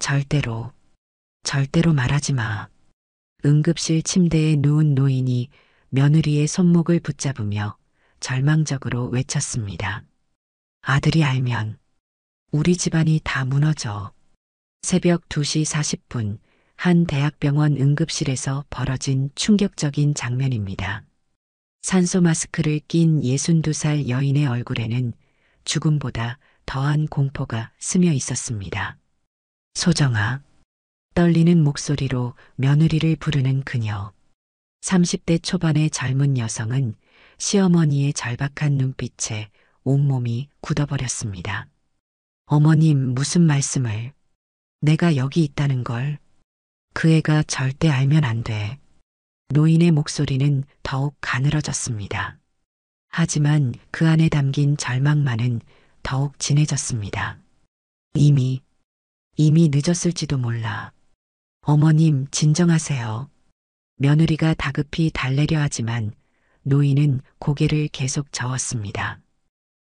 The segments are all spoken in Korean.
절대로, 절대로 말하지 마. 응급실 침대에 누운 노인이 며느리의 손목을 붙잡으며 절망적으로 외쳤습니다. 아들이 알면 우리 집안이 다 무너져. 새벽 2시 40분 한 대학병원 응급실에서 벌어진 충격적인 장면입니다. 산소 마스크를 낀 62살 여인의 얼굴에는 죽음보다 더한 공포가 스며 있었습니다. 소정아. 떨리는 목소리로 며느리를 부르는 그녀. 30대 초반의 젊은 여성은 시어머니의 절박한 눈빛에 온몸이 굳어버렸습니다. 어머님, 무슨 말씀을. 내가 여기 있다는 걸. 그 애가 절대 알면 안 돼. 노인의 목소리는 더욱 가늘어졌습니다. 하지만 그 안에 담긴 절망만은 더욱 진해졌습니다. 이미 늦었을지도 몰라. 어머님, 진정하세요. 며느리가 다급히 달래려 하지만 노인은 고개를 계속 저었습니다.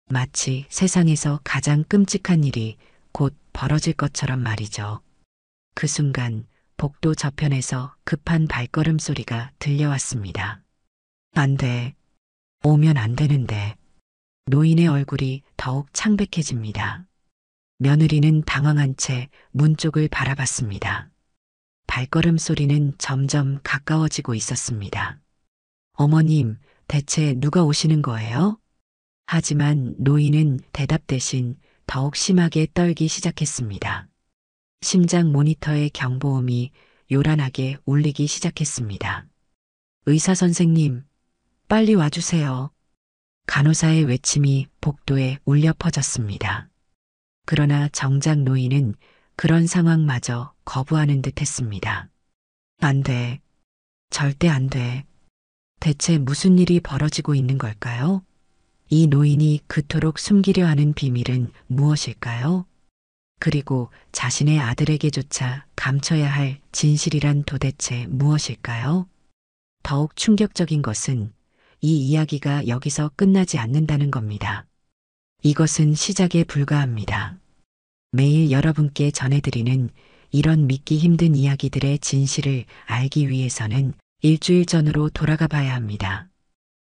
마치 세상에서 가장 끔찍한 일이 곧 벌어질 것처럼 말이죠. 그 순간 복도 저편에서 급한 발걸음 소리가 들려왔습니다. 안 돼. 오면 안 되는데. 노인의 얼굴이 더욱 창백해집니다. 며느리는 당황한 채 문 쪽을 바라봤습니다. 발걸음 소리는 점점 가까워지고 있었습니다. 어머님, 대체 누가 오시는 거예요? 하지만 노인은 대답 대신 더욱 심하게 떨기 시작했습니다. 심장 모니터의 경보음이 요란하게 울리기 시작했습니다. 의사 선생님, 빨리 와주세요. 간호사의 외침이 복도에 울려 퍼졌습니다. 그러나 정작 노인은 그런 상황마저 거부하는 듯 했습니다. 안 돼. 절대 안 돼. 대체 무슨 일이 벌어지고 있는 걸까요? 이 노인이 그토록 숨기려 하는 비밀은 무엇일까요? 그리고 자신의 아들에게조차 감춰야 할 진실이란 도대체 무엇일까요? 더욱 충격적인 것은 이 이야기가 여기서 끝나지 않는다는 겁니다. 이것은 시작에 불과합니다. 매일 여러분께 전해드리는 이런 믿기 힘든 이야기들의 진실을 알기 위해서는 일주일 전으로 돌아가 봐야 합니다.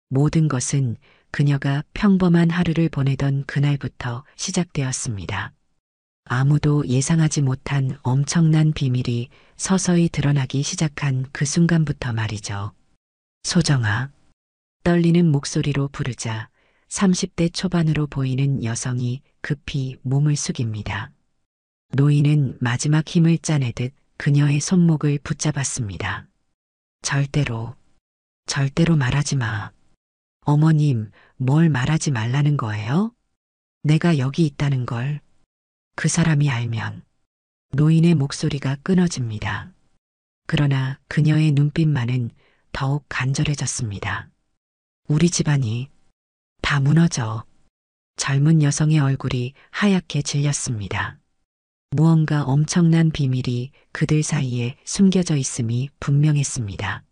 모든 것은 그녀가 평범한 하루를 보내던 그날부터 시작되었습니다. 아무도 예상하지 못한 엄청난 비밀이 서서히 드러나기 시작한 그 순간부터 말이죠. 소정아. 떨리는 목소리로 부르자 30대 초반으로 보이는 여성이 급히 몸을 숙입니다. 노인은 마지막 힘을 짜내듯 그녀의 손목을 붙잡았습니다. 절대로 말하지 마. 어머님, 뭘 말하지 말라는 거예요? 내가 여기 있다는 걸. 그 사람이 알면. 노인의 목소리가 끊어집니다. 그러나 그녀의 눈빛만은 더욱 간절해졌습니다. 우리 집안이 다 무너져. 젊은 여성의 얼굴이 하얗게 질렸습니다. 무언가 엄청난 비밀이 그들 사이에 숨겨져 있음이 분명했습니다.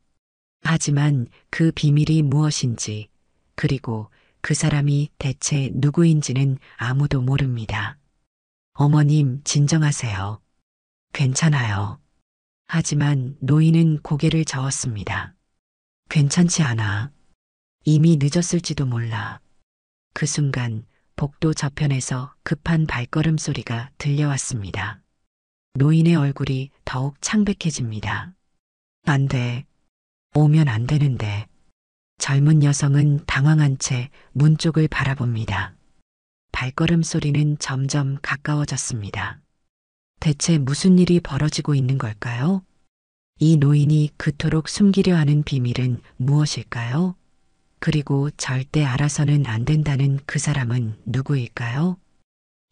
하지만 그 비밀이 무엇인지, 그리고 그 사람이 대체 누구인지는 아무도 모릅니다. 어머님, 진정하세요. 괜찮아요. 하지만 노인은 고개를 저었습니다. 괜찮지 않아. 이미 늦었을지도 몰라. 그 순간 복도 저편에서 급한 발걸음 소리가 들려왔습니다. 노인의 얼굴이 더욱 창백해집니다. 안 돼. 오면 안 되는데. 젊은 여성은 당황한 채 문 쪽을 바라봅니다. 발걸음 소리는 점점 가까워졌습니다. 대체 무슨 일이 벌어지고 있는 걸까요? 이 노인이 그토록 숨기려 하는 비밀은 무엇일까요? 그리고 절대 알아서는 안 된다는 그 사람은 누구일까요?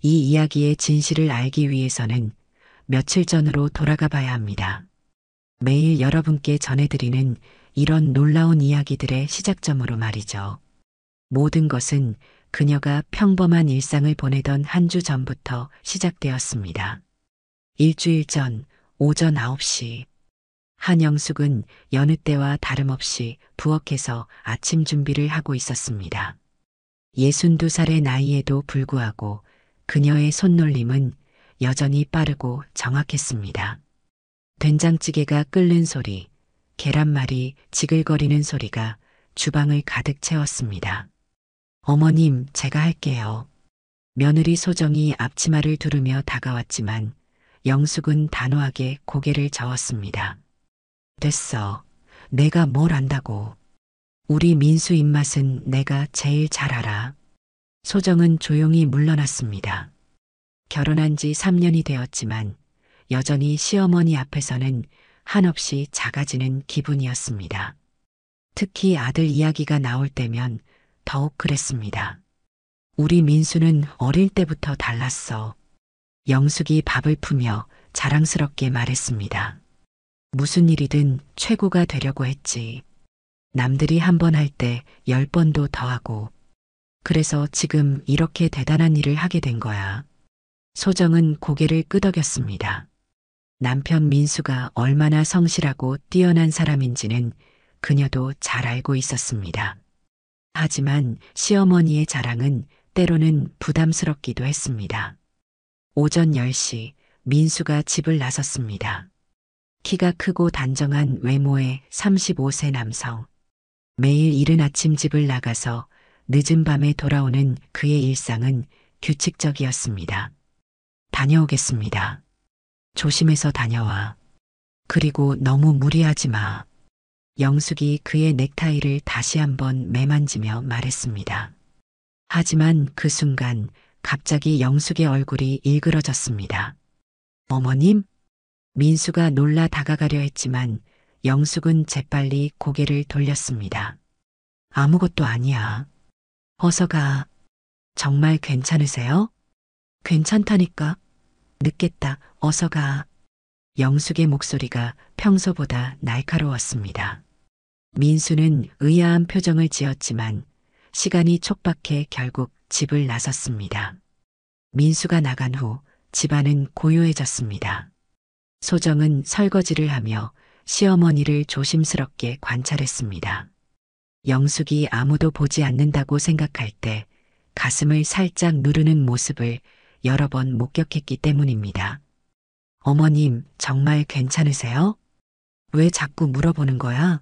이 이야기의 진실을 알기 위해서는 며칠 전으로 돌아가 봐야 합니다. 매일 여러분께 전해드리는 이런 놀라운 이야기들의 시작점으로 말이죠. 모든 것은 그녀가 평범한 일상을 보내던 한 주 전부터 시작되었습니다. 일주일 전 오전 9시. 한영숙은 여느 때와 다름없이 부엌에서 아침 준비를 하고 있었습니다. 62살의 나이에도 불구하고 그녀의 손놀림은 여전히 빠르고 정확했습니다. 된장찌개가 끓는 소리, 계란말이 지글거리는 소리가 주방을 가득 채웠습니다. 어머님, 제가 할게요. 며느리 소정이 앞치마를 두르며 다가왔지만 영숙은 단호하게 고개를 저었습니다. 됐어. 내가 뭘 안다고. 우리 민수 입맛은 내가 제일 잘 알아. 소정은 조용히 물러났습니다. 결혼한 지 3년이 되었지만 여전히 시어머니 앞에서는 한없이 작아지는 기분이었습니다. 특히 아들 이야기가 나올 때면 더욱 그랬습니다. 우리 민수는 어릴 때부터 달랐어. 영숙이 밥을 푸며 자랑스럽게 말했습니다. 무슨 일이든 최고가 되려고 했지. 남들이 한 번 할 때 10번도 더 하고. 그래서 지금 이렇게 대단한 일을 하게 된 거야. 소정은 고개를 끄덕였습니다. 남편 민수가 얼마나 성실하고 뛰어난 사람인지는 그녀도 잘 알고 있었습니다. 하지만 시어머니의 자랑은 때로는 부담스럽기도 했습니다. 오전 10시 민수가 집을 나섰습니다. 키가 크고 단정한 외모의 35세 남성. 매일 이른 아침 집을 나가서 늦은 밤에 돌아오는 그의 일상은 규칙적이었습니다. 다녀오겠습니다. 조심해서 다녀와. 그리고 너무 무리하지 마. 영숙이 그의 넥타이를 다시 한번 매만지며 말했습니다. 하지만 그 순간 갑자기 영숙의 얼굴이 일그러졌습니다. 어머님? 민수가 놀라 다가가려 했지만 영숙은 재빨리 고개를 돌렸습니다. 아무것도 아니야. 어서 가. 정말 괜찮으세요? 괜찮다니까. 늦겠다. 어서 가. 영숙의 목소리가 평소보다 날카로웠습니다. 민수는 의아한 표정을 지었지만 시간이 촉박해 결국 집을 나섰습니다. 민수가 나간 후 집안은 고요해졌습니다. 소정은 설거지를 하며 시어머니를 조심스럽게 관찰했습니다. 영숙이 아무도 보지 않는다고 생각할 때 가슴을 살짝 누르는 모습을 여러 번 목격했기 때문입니다. 어머님, 정말 괜찮으세요? 왜 자꾸 물어보는 거야?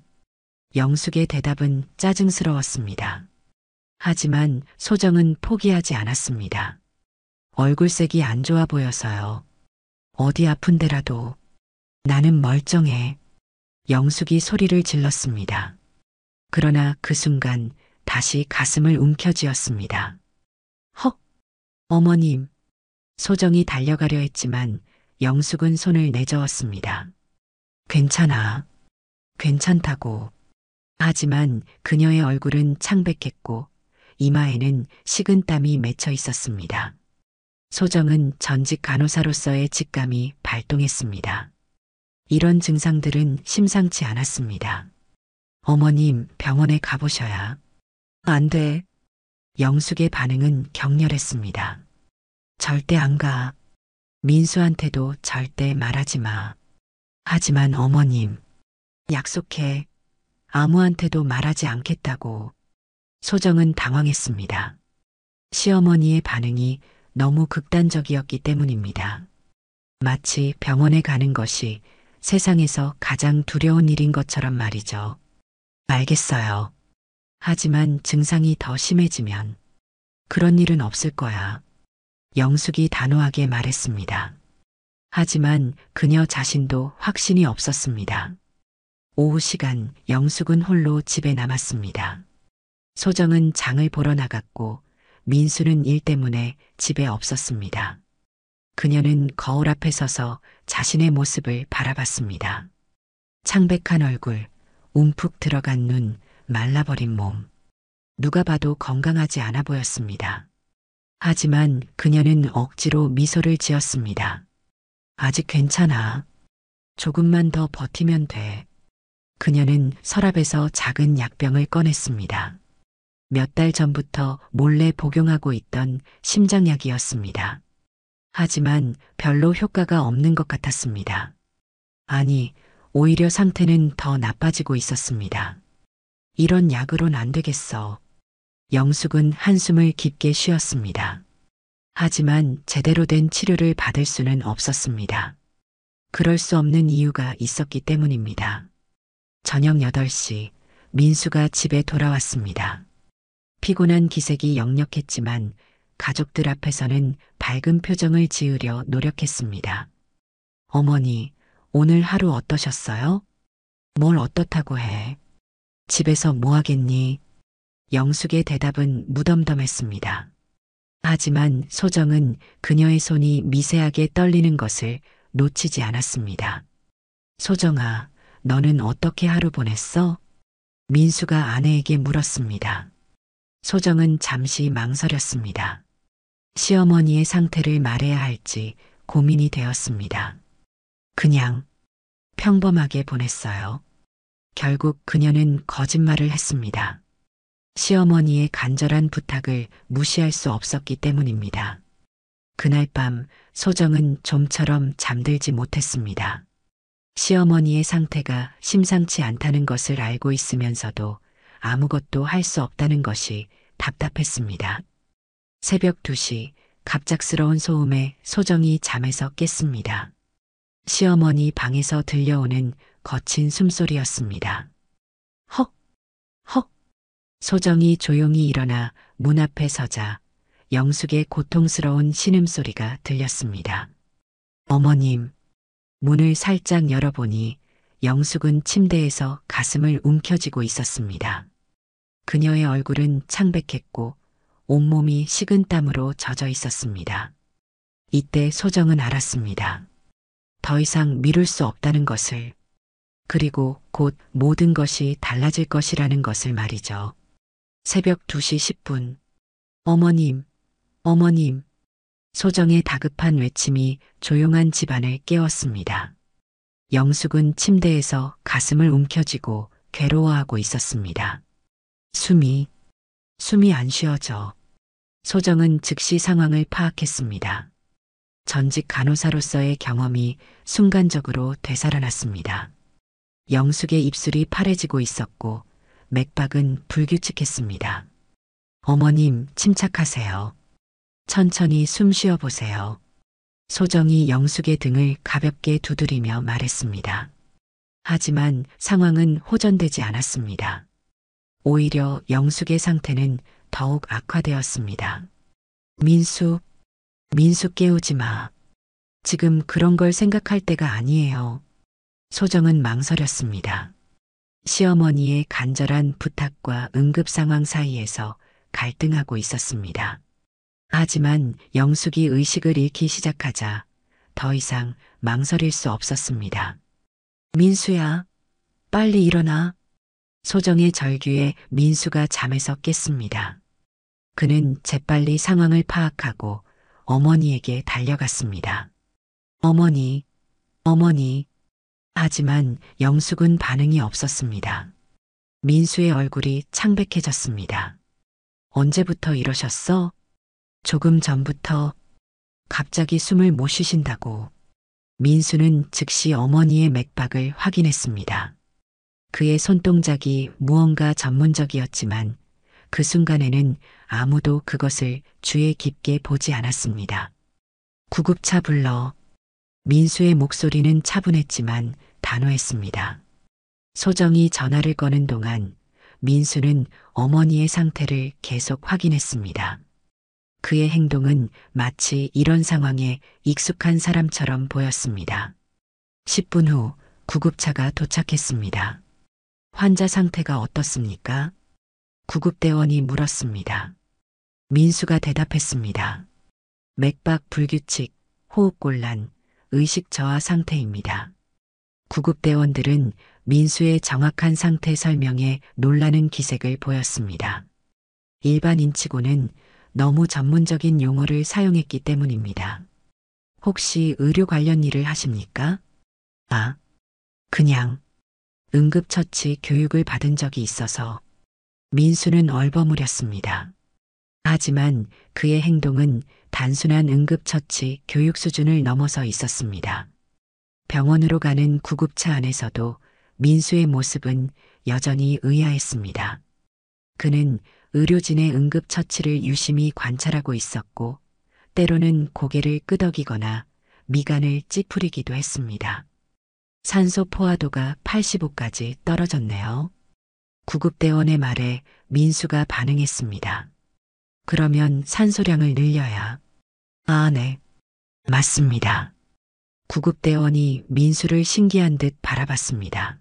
영숙의 대답은 짜증스러웠습니다. 하지만 소정은 포기하지 않았습니다. 얼굴색이 안 좋아 보여서요. 어디 아픈 데라도. 나는 멀쩡해. 영숙이 소리를 질렀습니다. 그러나 그 순간 다시 가슴을 움켜쥐었습니다. 헉! 어머님! 소정이 달려가려 했지만 영숙은 손을 내저었습니다. 괜찮아. 괜찮다고. 하지만 그녀의 얼굴은 창백했고 이마에는 식은땀이 맺혀 있었습니다. 소정은 전직 간호사로서의 직감이 발동했습니다. 이런 증상들은 심상치 않았습니다. 어머님, 병원에 가보셔야. 안 돼. 영숙의 반응은 격렬했습니다. 절대 안 가. 민수한테도 절대 말하지 마. 하지만 어머님, 약속해. 아무한테도 말하지 않겠다고. 소정은 당황했습니다. 시어머니의 반응이 너무 극단적이었기 때문입니다. 마치 병원에 가는 것이 세상에서 가장 두려운 일인 것처럼 말이죠. 알겠어요. 하지만 증상이 더 심해지면 그런 일은 없을 거야. 영숙이 단호하게 말했습니다. 하지만 그녀 자신도 확신이 없었습니다. 오후 시간 영숙은 홀로 집에 남았습니다. 소정은 장을 보러 나갔고 민수는 일 때문에 집에 없었습니다. 그녀는 거울 앞에 서서 자신의 모습을 바라봤습니다. 창백한 얼굴, 움푹 들어간 눈, 말라버린 몸. 누가 봐도 건강하지 않아 보였습니다. 하지만 그녀는 억지로 미소를 지었습니다. 아직 괜찮아. 조금만 더 버티면 돼. 그녀는 서랍에서 작은 약병을 꺼냈습니다. 몇 달 전부터 몰래 복용하고 있던 심장약이었습니다. 하지만 별로 효과가 없는 것 같았습니다. 아니, 오히려 상태는 더 나빠지고 있었습니다. 이런 약으론 안 되겠어. 영숙은 한숨을 깊게 쉬었습니다. 하지만 제대로 된 치료를 받을 수는 없었습니다. 그럴 수 없는 이유가 있었기 때문입니다. 저녁 8시 민수가 집에 돌아왔습니다. 피곤한 기색이 역력했지만 가족들 앞에서는 밝은 표정을 지으려 노력했습니다. 어머니, 오늘 하루 어떠셨어요? 뭘 어떻다고 해? 집에서 뭐 하겠니? 영숙의 대답은 무덤덤했습니다. 하지만 소정은 그녀의 손이 미세하게 떨리는 것을 놓치지 않았습니다. 소정아, 너는 어떻게 하루 보냈어? 민수가 아내에게 물었습니다. 소정은 잠시 망설였습니다. 시어머니의 상태를 말해야 할지 고민이 되었습니다. 그냥 평범하게 보냈어요. 결국 그녀는 거짓말을 했습니다. 시어머니의 간절한 부탁을 무시할 수 없었기 때문입니다. 그날 밤 소정은 좀처럼 잠들지 못했습니다. 시어머니의 상태가 심상치 않다는 것을 알고 있으면서도 아무것도 할 수 없다는 것이 답답했습니다. 새벽 2시 갑작스러운 소음에 소정이 잠에서 깼습니다. 시어머니 방에서 들려오는 거친 숨소리였습니다. 헉! 헉! 소정이 조용히 일어나 문 앞에 서자 영숙의 고통스러운 신음소리가 들렸습니다. 어머님, 문을 살짝 열어보니 영숙은 침대에서 가슴을 움켜쥐고 있었습니다. 그녀의 얼굴은 창백했고 온몸이 식은땀으로 젖어 있었습니다. 이때 소정은 알았습니다. 더 이상 미룰 수 없다는 것을, 그리고 곧 모든 것이 달라질 것이라는 것을 말이죠. 새벽 2시 10분. 어머님, 어머님. 소정의 다급한 외침이 조용한 집안을 깨웠습니다. 영숙은 침대에서 가슴을 움켜쥐고 괴로워하고 있었습니다. 숨이 안 쉬어져. 소정은 즉시 상황을 파악했습니다. 전직 간호사로서의 경험이 순간적으로 되살아났습니다. 영숙의 입술이 파래지고 있었고 맥박은 불규칙했습니다. 어머님, 침착하세요. 천천히 숨 쉬어 보세요. 소정이 영숙의 등을 가볍게 두드리며 말했습니다. 하지만 상황은 호전되지 않았습니다. 오히려 영숙의 상태는 더욱 악화되었습니다. 민수 깨우지 마. 지금 그런 걸 생각할 때가 아니에요. 소정은 망설였습니다. 시어머니의 간절한 부탁과 응급 상황 사이에서 갈등하고 있었습니다. 하지만 영숙이 의식을 잃기 시작하자 더 이상 망설일 수 없었습니다. 민수야, 빨리 일어나. 소정의 절규에 민수가 잠에서 깼습니다. 그는 재빨리 상황을 파악하고 어머니에게 달려갔습니다. 어머니. 하지만 영숙은 반응이 없었습니다. 민수의 얼굴이 창백해졌습니다. 언제부터 이러셨어? 조금 전부터. 갑자기 숨을 못 쉬신다고. 민수는 즉시 어머니의 맥박을 확인했습니다. 그의 손동작이 무언가 전문적이었지만 그 순간에는 아무도 그것을 주의 깊게 보지 않았습니다. 구급차 불러. 민수의 목소리는 차분했지만 단호했습니다. 소정이 전화를 거는 동안 민수는 어머니의 상태를 계속 확인했습니다. 그의 행동은 마치 이런 상황에 익숙한 사람처럼 보였습니다. 10분 후 구급차가 도착했습니다. 환자 상태가 어떻습니까? 구급대원이 물었습니다. 민수가 대답했습니다. 맥박 불규칙, 호흡곤란, 의식 저하 상태입니다. 구급대원들은 민수의 정확한 상태 설명에 놀라는 기색을 보였습니다. 일반인치고는 너무 전문적인 용어를 사용했기 때문입니다. 혹시 의료 관련 일을 하십니까? 그냥 응급처치 교육을 받은 적이 있어서. 민수는 얼버무렸습니다. 하지만 그의 행동은 단순한 응급처치 교육 수준을 넘어서 있었습니다. 병원으로 가는 구급차 안에서도 민수의 모습은 여전히 의아했습니다. 그는 의료진의 응급처치를 유심히 관찰하고 있었고 때로는 고개를 끄덕이거나 미간을 찌푸리기도 했습니다. 산소 포화도가 85까지 떨어졌네요. 구급대원의 말에 민수가 반응했습니다. 그러면 산소량을 늘려야. 아, 네. 맞습니다. 구급대원이 민수를 신기한 듯 바라봤습니다.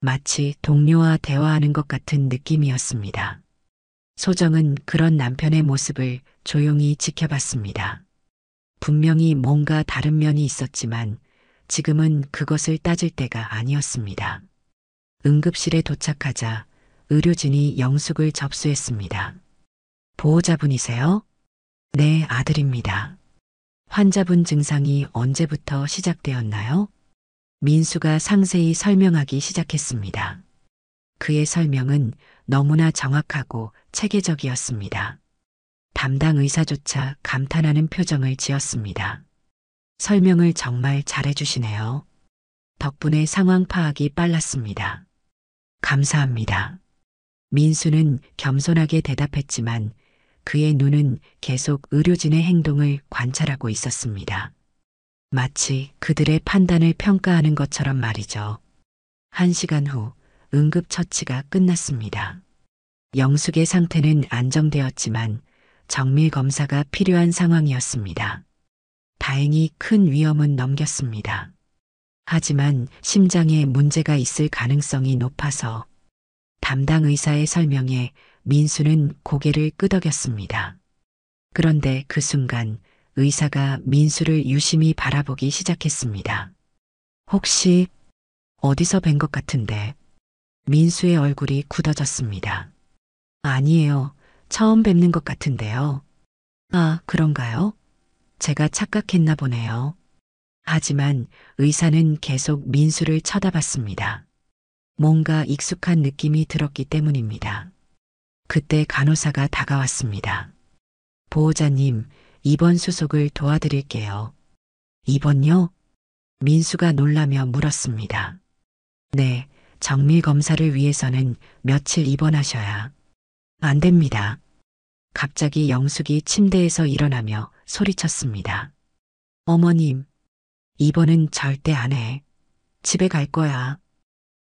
마치 동료와 대화하는 것 같은 느낌이었습니다. 소정은 그런 남편의 모습을 조용히 지켜봤습니다. 분명히 뭔가 다른 면이 있었지만 지금은 그것을 따질 때가 아니었습니다. 응급실에 도착하자 의료진이 영숙을 접수했습니다. 보호자분이세요? 네, 아들입니다. 환자분 증상이 언제부터 시작되었나요? 민수가 상세히 설명하기 시작했습니다. 그의 설명은 너무나 정확하고 체계적이었습니다. 담당 의사조차 감탄하는 표정을 지었습니다. 설명을 정말 잘해주시네요. 덕분에 상황 파악이 빨랐습니다. 감사합니다. 민수는 겸손하게 대답했지만 그의 눈은 계속 의료진의 행동을 관찰하고 있었습니다. 마치 그들의 판단을 평가하는 것처럼 말이죠. 1시간 후 응급처치가 끝났습니다. 영숙의 상태는 안정되었지만 정밀 검사가 필요한 상황이었습니다. 다행히 큰 위험은 넘겼습니다. 하지만 심장에 문제가 있을 가능성이 높아서 담당 의사의 설명에 민수는 고개를 끄덕였습니다. 그런데 그 순간 의사가 민수를 유심히 바라보기 시작했습니다. 혹시 어디서 뵌 것 같은데? 민수의 얼굴이 굳어졌습니다. 아니에요. 처음 뵙는 것 같은데요. 아, 그런가요? 제가 착각했나 보네요. 하지만 의사는 계속 민수를 쳐다봤습니다. 뭔가 익숙한 느낌이 들었기 때문입니다. 그때 간호사가 다가왔습니다. 보호자님, 입원 수속을 도와드릴게요. 입원요? 민수가 놀라며 물었습니다. 네, 정밀 검사를 위해서는 며칠 입원하셔야. 안 됩니다. 갑자기 영숙이 침대에서 일어나며 소리쳤습니다. 어머님, 입원은 절대 안 해. 집에 갈 거야.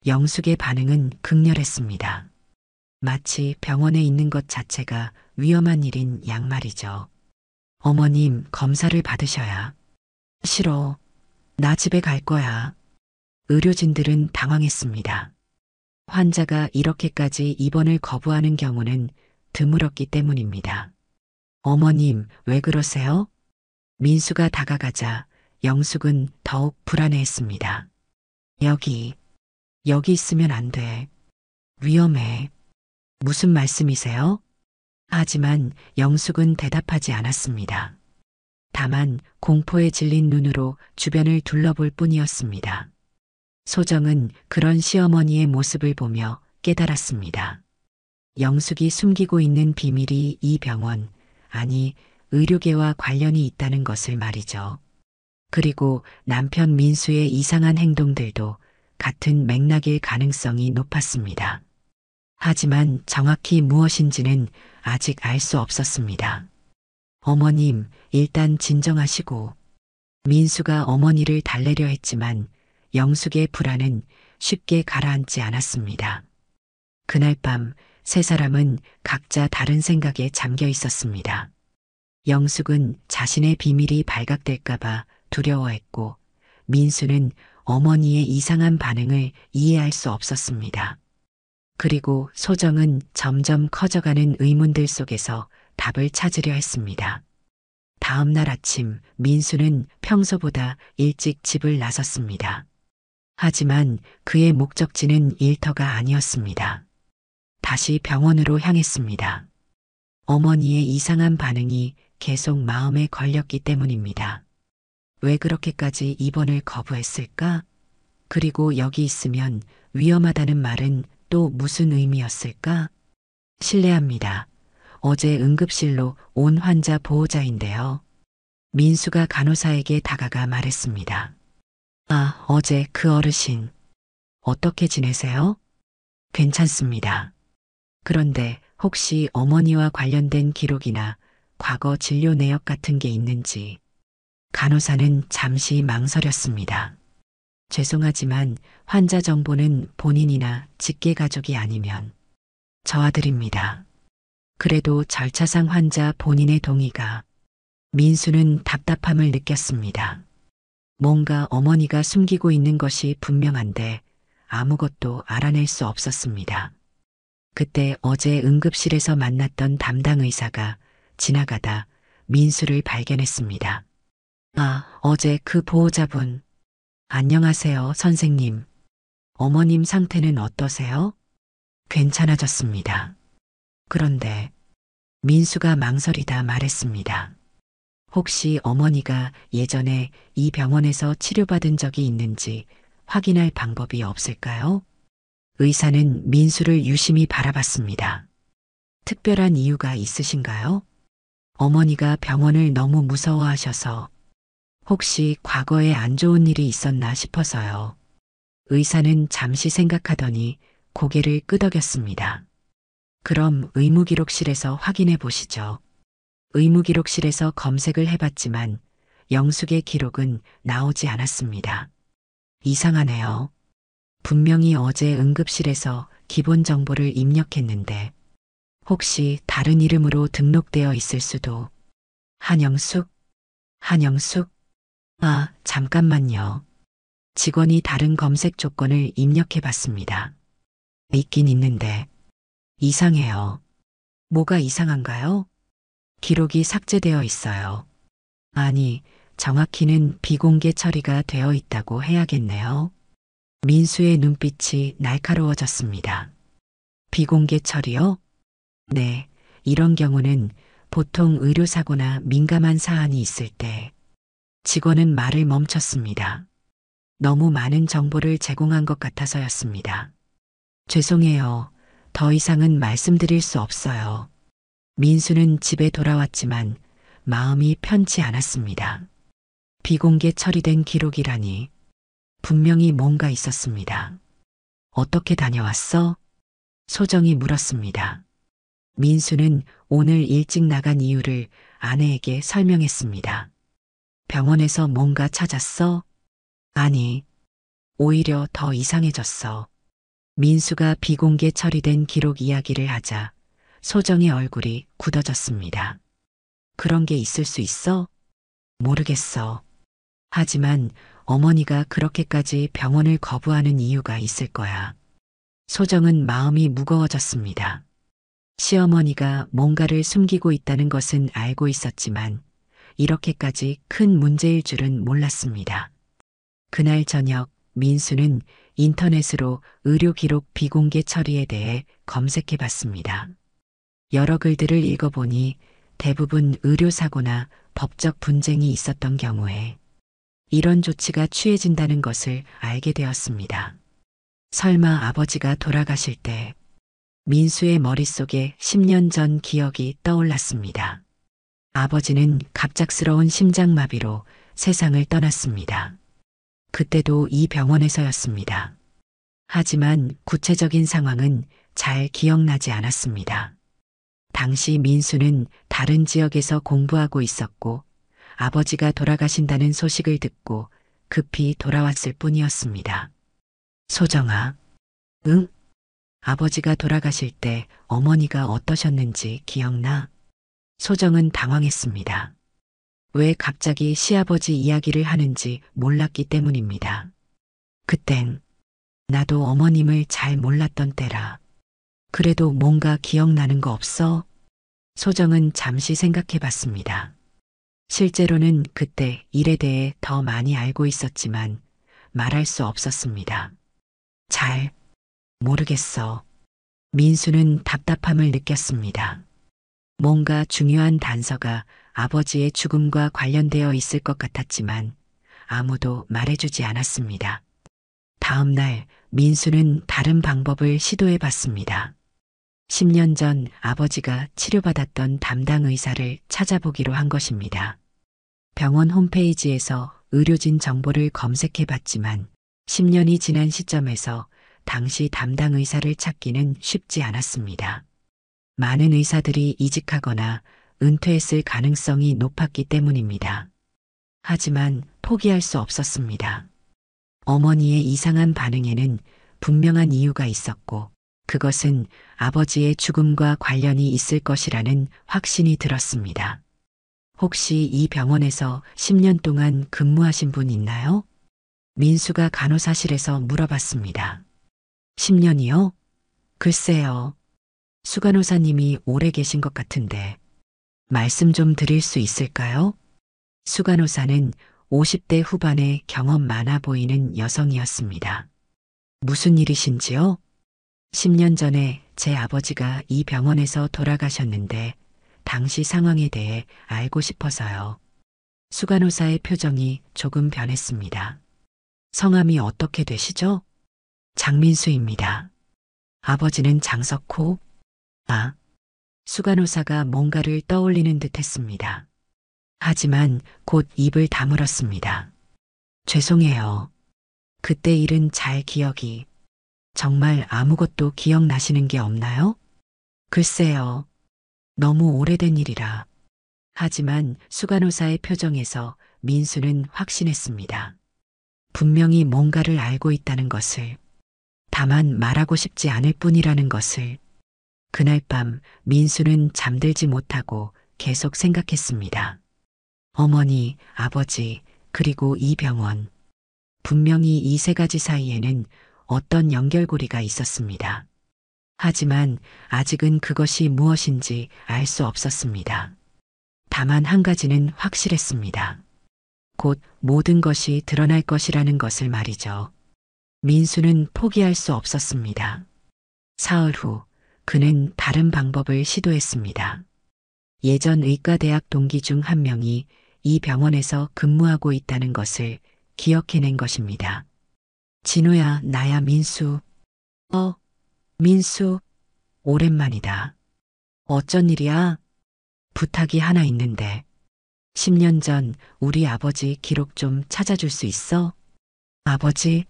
영숙의 반응은 극렬했습니다. 마치 병원에 있는 것 자체가 위험한 일인 양말이죠. 어머님, 검사를 받으셔야. 싫어. 나 집에 갈 거야. 의료진들은 당황했습니다. 환자가 이렇게까지 입원을 거부하는 경우는 드물었기 때문입니다. 어머님, 왜 그러세요? 민수가 다가가자 영숙은 더욱 불안해했습니다. 여기 있으면 안 돼. 위험해. 무슨 말씀이세요? 하지만 영숙은 대답하지 않았습니다. 다만 공포에 질린 눈으로 주변을 둘러볼 뿐이었습니다. 소정은 그런 시어머니의 모습을 보며 깨달았습니다. 영숙이 숨기고 있는 비밀이 이 병원, 아니 의료계와 관련이 있다는 것을 말이죠. 그리고 남편 민수의 이상한 행동들도 같은 맥락일 가능성이 높았습니다. 하지만 정확히 무엇인지는 아직 알 수 없었습니다. 어머님, 일단 진정하시고. 민수가 어머니를 달래려 했지만 영숙의 불안은 쉽게 가라앉지 않았습니다. 그날 밤 세 사람은 각자 다른 생각에 잠겨 있었습니다. 영숙은 자신의 비밀이 발각될까봐 두려워했고 민수는 어머니의 이상한 반응을 이해할 수 없었습니다. 그리고 소정은 점점 커져가는 의문들 속에서 답을 찾으려 했습니다. 다음 날 아침 민수는 평소보다 일찍 집을 나섰습니다. 하지만 그의 목적지는 일터가 아니었습니다. 다시 병원으로 향했습니다. 어머니의 이상한 반응이 계속 마음에 걸렸기 때문입니다. 왜 그렇게까지 입원을 거부했을까? 그리고 여기 있으면 위험하다는 말은 또 무슨 의미였을까? 실례합니다. 어제 응급실로 온 환자 보호자인데요. 민수가 간호사에게 다가가 말했습니다. 아, 어제 그 어르신. 어떻게 지내세요? 괜찮습니다. 그런데 혹시 어머니와 관련된 기록이나 과거 진료 내역 같은 게 있는지. 간호사는 잠시 망설였습니다. 죄송하지만 환자 정보는 본인이나 직계 가족이 아니면 저하드립니다. 그래도 절차상 환자 본인의 동의가. 민수는 답답함을 느꼈습니다. 뭔가 어머니가 숨기고 있는 것이 분명한데 아무것도 알아낼 수 없었습니다. 그때 어제 응급실에서 만났던 담당 의사가 지나가다 민수를 발견했습니다. 아, 어제 그 보호자분. 안녕하세요, 선생님. 어머님 상태는 어떠세요? 괜찮아졌습니다. 그런데 민수가 망설이다 말했습니다. 혹시 어머니가 예전에 이 병원에서 치료받은 적이 있는지 확인할 방법이 없을까요? 의사는 민수를 유심히 바라봤습니다. 특별한 이유가 있으신가요? 어머니가 병원을 너무 무서워하셔서 혹시 과거에 안 좋은 일이 있었나 싶어서요. 의사는 잠시 생각하더니 고개를 끄덕였습니다. 그럼 의무기록실에서 확인해 보시죠. 의무기록실에서 검색을 해봤지만 영숙의 기록은 나오지 않았습니다. 이상하네요. 분명히 어제 응급실에서 기본 정보를 입력했는데 혹시 다른 이름으로 등록되어 있을 수도. 한영숙? 한영숙? 아, 잠깐만요. 직원이 다른 검색 조건을 입력해 봤습니다. 있긴 있는데 이상해요. 뭐가 이상한가요? 기록이 삭제되어 있어요. 아니, 정확히는 비공개 처리가 되어 있다고 해야겠네요. 민수의 눈빛이 날카로워졌습니다. 비공개 처리요? 네, 이런 경우는 보통 의료사고나 민감한 사안이 있을 때 직원은 말을 멈췄습니다. 너무 많은 정보를 제공한 것 같아서였습니다. 죄송해요. 더 이상은 말씀드릴 수 없어요. 민수는 집에 돌아왔지만 마음이 편치 않았습니다. 비공개 처리된 기록이라니 분명히 뭔가 있었습니다. 어떻게 다녀왔어? 소정이 물었습니다. 민수는 오늘 일찍 나간 이유를 아내에게 설명했습니다. 병원에서 뭔가 찾았어? 아니, 오히려 더 이상해졌어. 민수가 비공개 처리된 기록 이야기를 하자 소정의 얼굴이 굳어졌습니다. 그런 게 있을 수 있어? 모르겠어. 하지만 어머니가 그렇게까지 병원을 거부하는 이유가 있을 거야. 소정은 마음이 무거워졌습니다. 시어머니가 뭔가를 숨기고 있다는 것은 알고 있었지만 이렇게까지 큰 문제일 줄은 몰랐습니다. 그날 저녁 민수는 인터넷으로 의료 기록 비공개 처리에 대해 검색해 봤습니다. 여러 글들을 읽어보니 대부분 의료사고나 법적 분쟁이 있었던 경우에 이런 조치가 취해진다는 것을 알게 되었습니다. 설마 아버지가 돌아가실 때 민수의 머릿속에 10년 전 기억이 떠올랐습니다. 아버지는 갑작스러운 심장마비로 세상을 떠났습니다. 그때도 이 병원에서였습니다. 하지만 구체적인 상황은 잘 기억나지 않았습니다. 당시 민수는 다른 지역에서 공부하고 있었고 아버지가 돌아가신다는 소식을 듣고 급히 돌아왔을 뿐이었습니다. 소정아, 응? 아버지가 돌아가실 때 어머니가 어떠셨는지 기억나? 소정은 당황했습니다. 왜 갑자기 시아버지 이야기를 하는지 몰랐기 때문입니다. 그땐 나도 어머님을 잘 몰랐던 때라. 그래도 뭔가 기억나는 거 없어? 소정은 잠시 생각해 봤습니다. 실제로는 그때 일에 대해 더 많이 알고 있었지만 말할 수 없었습니다. 잘 모르겠어. 민수는 답답함을 느꼈습니다. 뭔가 중요한 단서가 아버지의 죽음과 관련되어 있을 것 같았지만 아무도 말해주지 않았습니다. 다음 날 민수는 다른 방법을 시도해 봤습니다. 10년 전 아버지가 치료받았던 담당 의사를 찾아보기로 한 것입니다. 병원 홈페이지에서 의료진 정보를 검색해 봤지만 10년이 지난 시점에서 당시 담당 의사를 찾기는 쉽지 않았습니다. 많은 의사들이 이직하거나 은퇴했을 가능성이 높았기 때문입니다. 하지만 포기할 수 없었습니다. 어머니의 이상한 반응에는 분명한 이유가 있었고, 그것은 아버지의 죽음과 관련이 있을 것이라는 확신이 들었습니다. 혹시 이 병원에서 10년 동안 근무하신 분 있나요? 민수가 간호사실에서 물어봤습니다. 10년이요? 글쎄요. 수 간호사님이 오래 계신 것 같은데 말씀 좀 드릴 수 있을까요? 수 간호사는 50대 후반의 경험 많아 보이는 여성이었습니다. 무슨 일이신지요? 10년 전에 제 아버지가 이 병원에서 돌아가셨는데 당시 상황에 대해 알고 싶어서요. 수 간호사의 표정이 조금 변했습니다. 성함이 어떻게 되시죠? 장민수입니다. 아버지는 장석호. 아, 수 간호사가 뭔가를 떠올리는 듯 했습니다. 하지만 곧 입을 다물었습니다. 죄송해요. 그때 일은 잘 기억이. 정말 아무것도 기억나시는 게 없나요? 글쎄요. 너무 오래된 일이라. 하지만 수 간호사의 표정에서 민수는 확신했습니다. 분명히 뭔가를 알고 있다는 것을. 다만 말하고 싶지 않을 뿐이라는 것을. 그날 밤 민수는 잠들지 못하고 계속 생각했습니다. 어머니, 아버지, 그리고 이 병원. 분명히 이 세 가지 사이에는 어떤 연결고리가 있었습니다. 하지만 아직은 그것이 무엇인지 알 수 없었습니다. 다만 한 가지는 확실했습니다. 곧 모든 것이 드러날 것이라는 것을 말이죠. 민수는 포기할 수 없었습니다. 사흘 후 그는 다른 방법을 시도했습니다. 예전 의과대학 동기 중 한 명이 이 병원에서 근무하고 있다는 것을 기억해낸 것입니다. 진호야, 나야 민수. 민수. 오랜만이다. 어쩐 일이야? 부탁이 하나 있는데. 10년 전 우리 아버지 기록 좀 찾아줄 수 있어? 아버지?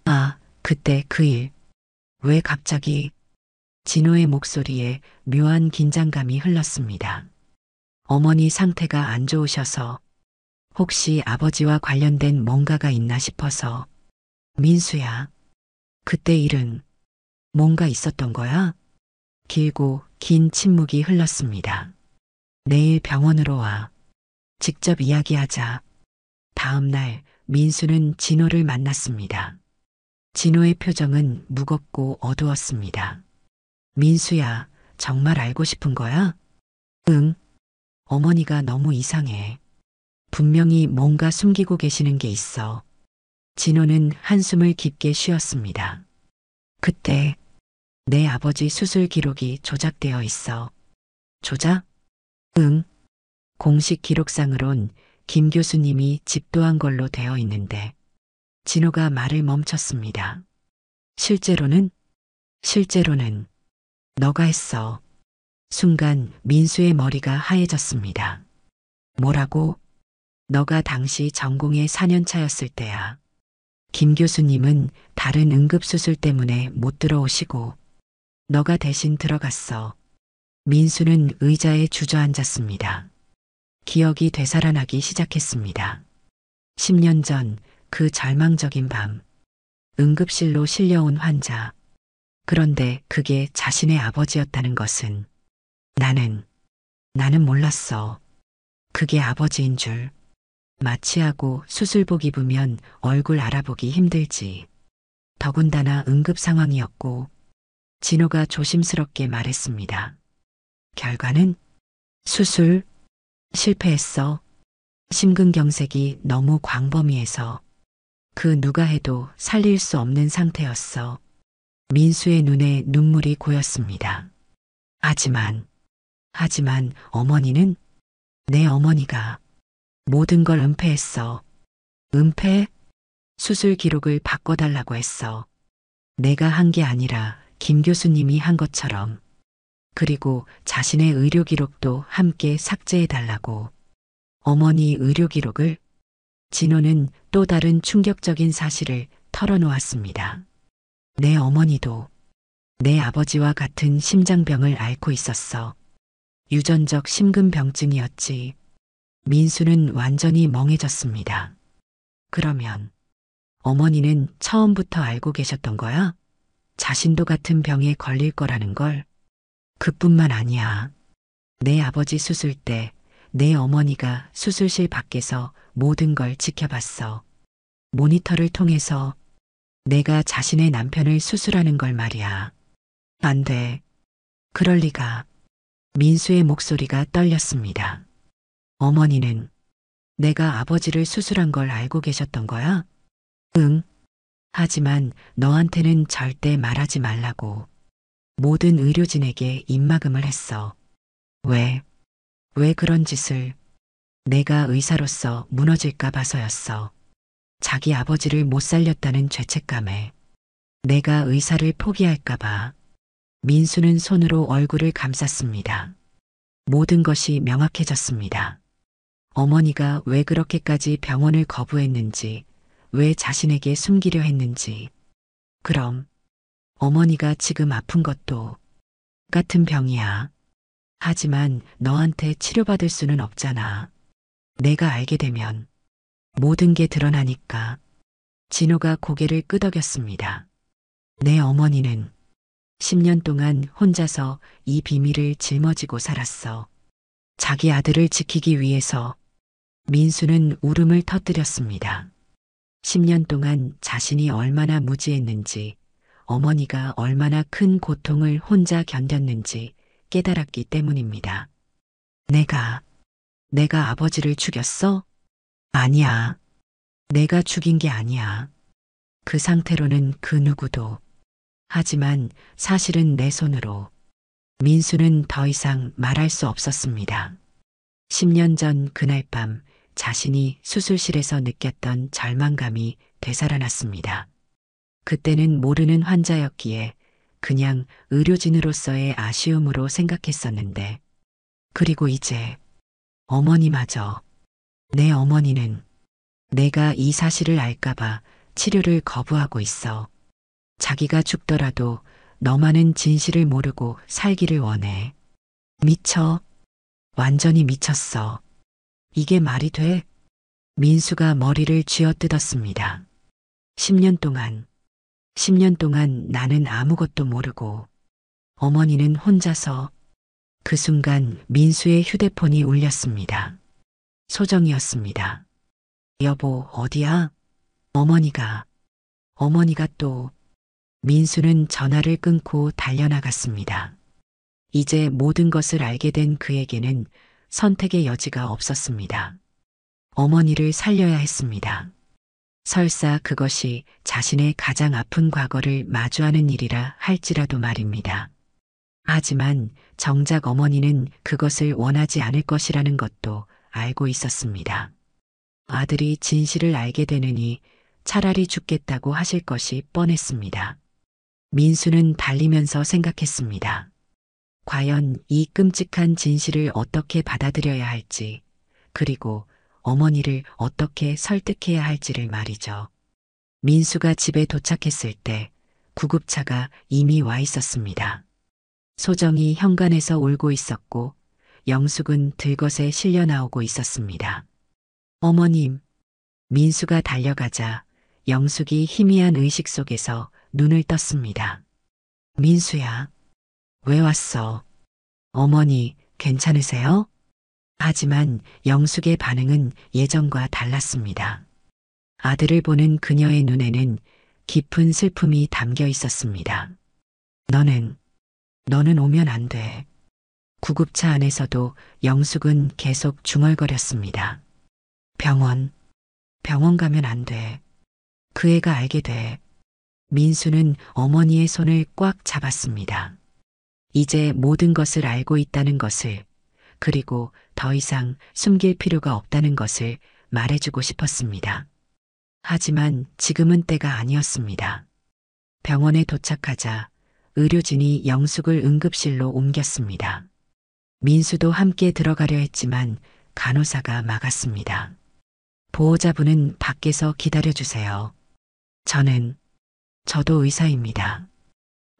아, 그때 그 일. 왜 갑자기? 진호의 목소리에 묘한 긴장감이 흘렀습니다. 어머니 상태가 안 좋으셔서 혹시 아버지와 관련된 뭔가가 있나 싶어서. 민수야, 그때 일은 뭔가 있었던 거야? 길고 긴 침묵이 흘렀습니다. 내일 병원으로 와. 직접 이야기하자. 다음 날 민수는 진호를 만났습니다. 진호의 표정은 무겁고 어두웠습니다. 민수야, 정말 알고 싶은 거야? 응. 어머니가 너무 이상해. 분명히 뭔가 숨기고 계시는 게 있어. 진호는 한숨을 깊게 쉬었습니다. 그때 내 아버지 수술 기록이 조작되어 있어. 조작? 응. 공식 기록상으론 김 교수님이 집도한 걸로 되어 있는데. 진호가 말을 멈췄습니다. 실제로는? 실제로는 너가 했어. 순간 민수의 머리가 하얘졌습니다. 뭐라고? 너가 당시 전공의 4년 차였을 때야. 김 교수님은 다른 응급수술 때문에 못 들어오시고 너가 대신 들어갔어. 민수는 의자에 주저앉았습니다. 기억이 되살아나기 시작했습니다. 10년 전 그 절망적인 밤, 응급실로 실려온 환자. 그런데 그게 자신의 아버지였다는 것은 나는 몰랐어. 그게 아버지인 줄. 마취하고 수술복 입으면 얼굴 알아보기 힘들지. 더군다나 응급 상황이었고, 진호가 조심스럽게 말했습니다. 결과는? 수술? 실패했어. 심근경색이 너무 광범위해서 그 누가 해도 살릴 수 없는 상태였어. 민수의 눈에 눈물이 고였습니다. 하지만 어머니는? 내 어머니가 모든 걸 은폐했어. 은폐? 수술 기록을 바꿔달라고 했어. 내가 한 게 아니라 김 교수님이 한 것처럼. 그리고 자신의 의료 기록도 함께 삭제해달라고. 어머니 의료 기록을? 진호는 또 다른 충격적인 사실을 털어놓았습니다. 내 어머니도 내 아버지와 같은 심장병을 앓고 있었어. 유전적 심근병증이었지. 민수는 완전히 멍해졌습니다. 그러면 어머니는 처음부터 알고 계셨던 거야? 자신도 같은 병에 걸릴 거라는 걸. 그뿐만 아니야. 내 아버지 수술 때 내 어머니가 수술실 밖에서 모든 걸 지켜봤어. 모니터를 통해서 내가 자신의 남편을 수술하는 걸 말이야. 안 돼. 그럴 리가. 민수의 목소리가 떨렸습니다. 어머니는 내가 아버지를 수술한 걸 알고 계셨던 거야? 응. 하지만 너한테는 절대 말하지 말라고. 모든 의료진에게 입막음을 했어. 왜? 왜 그런 짓을? 내가 의사로서 무너질까 봐서였어. 자기 아버지를 못 살렸다는 죄책감에. 내가 의사를 포기할까 봐. 민수는 손으로 얼굴을 감쌌습니다. 모든 것이 명확해졌습니다. 어머니가 왜 그렇게까지 병원을 거부했는지, 왜 자신에게 숨기려 했는지. 그럼 어머니가 지금 아픈 것도 같은 병이야. 하지만 너한테 치료받을 수는 없잖아. 내가 알게 되면 모든 게 드러나니까. 진호가 고개를 끄덕였습니다. 내 어머니는 10년 동안 혼자서 이 비밀을 짊어지고 살았어. 자기 아들을 지키기 위해서. 민수는 울음을 터뜨렸습니다. 10년 동안 자신이 얼마나 무지했는지, 어머니가 얼마나 큰 고통을 혼자 견뎠는지 깨달았기 때문입니다. 내가 아버지를 죽였어? 아니야. 내가 죽인 게 아니야. 그 상태로는 그 누구도. 하지만 사실은 내 손으로. 민수는 더 이상 말할 수 없었습니다. 10년 전 그날 밤 자신이 수술실에서 느꼈던 절망감이 되살아났습니다. 그때는 모르는 환자였기에 그냥 의료진으로서의 아쉬움으로 생각했었는데, 그리고 이제 어머니마저. 내 어머니는 내가 이 사실을 알까봐 치료를 거부하고 있어. 자기가 죽더라도 너만은 진실을 모르고 살기를 원해. 미쳐. 완전히 미쳤어. 이게 말이 돼? 민수가 머리를 쥐어뜯었습니다. 10년 동안 나는 아무것도 모르고 어머니는 혼자서. 그 순간 민수의 휴대폰이 울렸습니다. 소정이었습니다. 여보, 어디야? 어머니가 또. 민수는 전화를 끊고 달려나갔습니다. 이제 모든 것을 알게 된 그에게는 선택의 여지가 없었습니다. 어머니를 살려야 했습니다. 설사 그것이 자신의 가장 아픈 과거를 마주하는 일이라 할지라도 말입니다. 하지만 정작 어머니는 그것을 원하지 않을 것이라는 것도 알고 있었습니다. 아들이 진실을 알게 되느니 차라리 죽겠다고 하실 것이 뻔했습니다. 민수는 달리면서 생각했습니다. 과연 이 끔찍한 진실을 어떻게 받아들여야 할지, 그리고 어머니를 어떻게 설득해야 할지를 말이죠. 민수가 집에 도착했을 때 구급차가 이미 와 있었습니다. 소정이 현관에서 울고 있었고 영숙은 들것에 실려 나오고 있었습니다. 어머님. 민수가 달려가자 영숙이 희미한 의식 속에서 눈을 떴습니다. 민수야. 왜 왔어? 어머니, 괜찮으세요? 하지만 영숙의 반응은 예전과 달랐습니다. 아들을 보는 그녀의 눈에는 깊은 슬픔이 담겨 있었습니다. 너는 오면 안 돼. 구급차 안에서도 영숙은 계속 중얼거렸습니다. 병원 가면 안 돼. 그 애가 알게 돼. 민수는 어머니의 손을 꽉 잡았습니다. 이제 모든 것을 알고 있다는 것을, 그리고 더 이상 숨길 필요가 없다는 것을 말해주고 싶었습니다. 하지만 지금은 때가 아니었습니다. 병원에 도착하자 의료진이 영숙을 응급실로 옮겼습니다. 민수도 함께 들어가려 했지만 간호사가 막았습니다. 보호자분은 밖에서 기다려주세요. 저도 의사입니다.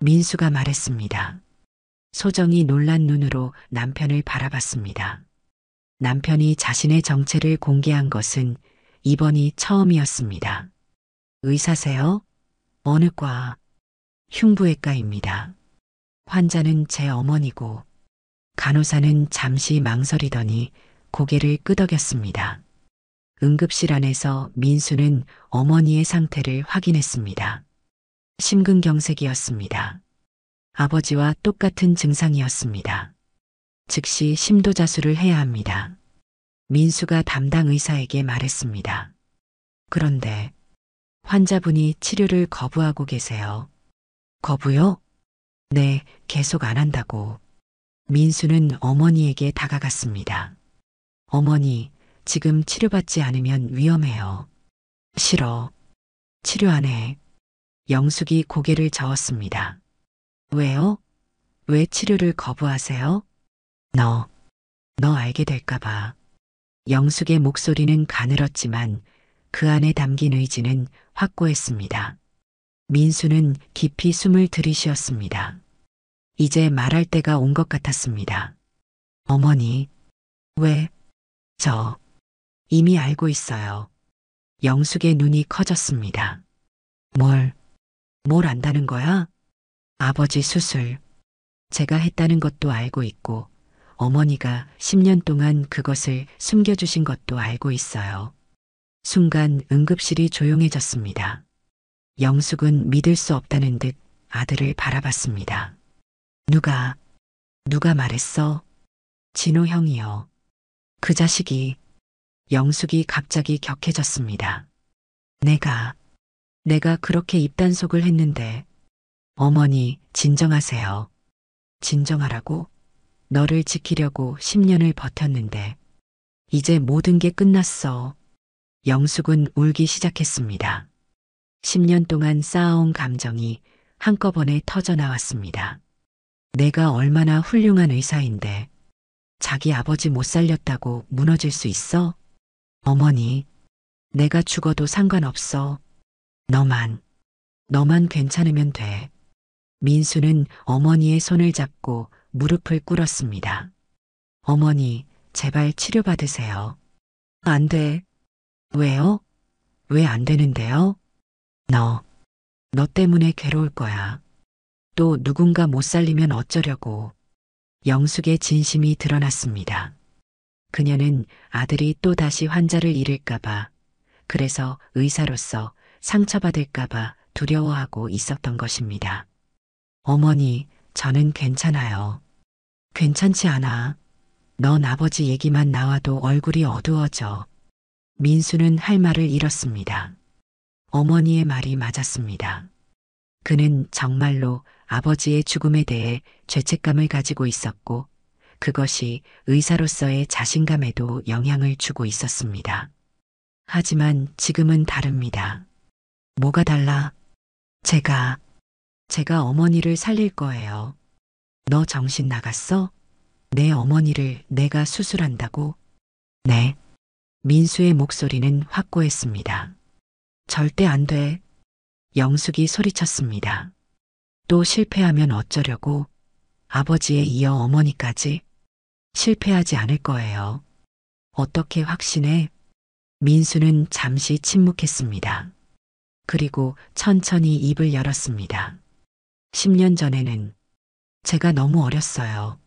민수가 말했습니다. 소정이 놀란 눈으로 남편을 바라봤습니다. 남편이 자신의 정체를 공개한 것은 이번이 처음이었습니다. 의사세요? 어느 과? 흉부외과입니다. 환자는 제 어머니고 간호사는 잠시 망설이더니 고개를 끄덕였습니다. 응급실 안에서 민수는 어머니의 상태를 확인했습니다. 심근경색이었습니다. 아버지와 똑같은 증상이었습니다. 즉시 심도자수를 해야 합니다. 민수가 담당 의사에게 말했습니다. 그런데 환자분이 치료를 거부하고 계세요. 거부요? 네, 계속 안 한다고. 민수는 어머니에게 다가갔습니다. 어머니, 지금 치료받지 않으면 위험해요. 싫어. 치료 안 해. 영숙이 고개를 저었습니다. 왜요? 왜 치료를 거부하세요? 너 알게 될까봐. 영숙의 목소리는 가늘었지만 그 안에 담긴 의지는 확고했습니다. 민수는 깊이 숨을 들이쉬었습니다. 이제 말할 때가 온 것 같았습니다. 어머니, 왜? 저 이미 알고 있어요. 영숙의 눈이 커졌습니다. 뭘 안다는 거야? 아버지 수술. 제가 했다는 것도 알고 있고, 어머니가 10년 동안 그것을 숨겨주신 것도 알고 있어요. 순간 응급실이 조용해졌습니다. 영숙은 믿을 수 없다는 듯 아들을 바라봤습니다. 누가 말했어? 진호 형이요. 그 자식이. 영숙이 갑자기 격해졌습니다. 내가 그렇게 입단속을 했는데. 어머니, 진정하세요. 진정하라고? 너를 지키려고 10년을 버텼는데. 이제 모든 게 끝났어. 영숙은 울기 시작했습니다. 10년 동안 쌓아온 감정이 한꺼번에 터져나왔습니다. 내가 얼마나 훌륭한 의사인데 자기 아버지 못 살렸다고 무너질 수 있어? 어머니, 내가 죽어도 상관없어. 너만 괜찮으면 돼. 민수는 어머니의 손을 잡고 무릎을 꿇었습니다. 어머니, 제발 치료받으세요. 안 돼. 왜요? 왜 안 되는데요? 너 때문에 괴로울 거야. 또 누군가 못 살리면 어쩌려고. 영숙의 진심이 드러났습니다. 그녀는 아들이 또 다시 환자를 잃을까봐, 그래서 의사로서 상처받을까봐 두려워하고 있었던 것입니다. 어머니, 저는 괜찮아요. 괜찮지 않아. 넌 아버지 얘기만 나와도 얼굴이 어두워져. 민수는 할 말을 잃었습니다. 어머니의 말이 맞았습니다. 그는 정말로 아버지의 죽음에 대해 죄책감을 가지고 있었고, 그것이 의사로서의 자신감에도 영향을 주고 있었습니다. 하지만 지금은 다릅니다. 뭐가 달라? 제가 어머니를 살릴 거예요. 너 정신 나갔어? 내 어머니를 내가 수술한다고? 네. 민수의 목소리는 확고했습니다. 절대 안 돼. 영숙이 소리쳤습니다. 또 실패하면 어쩌려고? 아버지에 이어 어머니까지? 실패하지 않을 거예요. 어떻게 확신해? 민수는 잠시 침묵했습니다. 그리고 천천히 입을 열었습니다. 10년 전에는 제가 너무 어렸어요.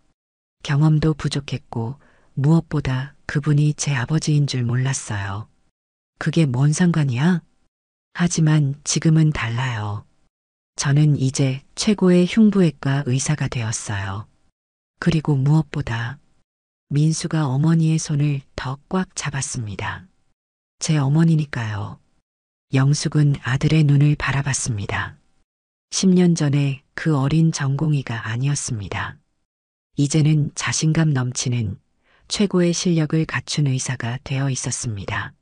경험도 부족했고 무엇보다 그분이 제 아버지인 줄 몰랐어요. 그게 뭔 상관이야? 하지만 지금은 달라요. 저는 이제 최고의 흉부외과 의사가 되었어요. 그리고 무엇보다 민수가 어머니의 손을 더 꽉 잡았습니다. 제 어머니니까요. 영숙은 아들의 눈을 바라봤습니다. 10년 전에 그 어린 전공의가 아니었습니다. 이제는 자신감 넘치는 최고의 실력을 갖춘 의사가 되어 있었습니다.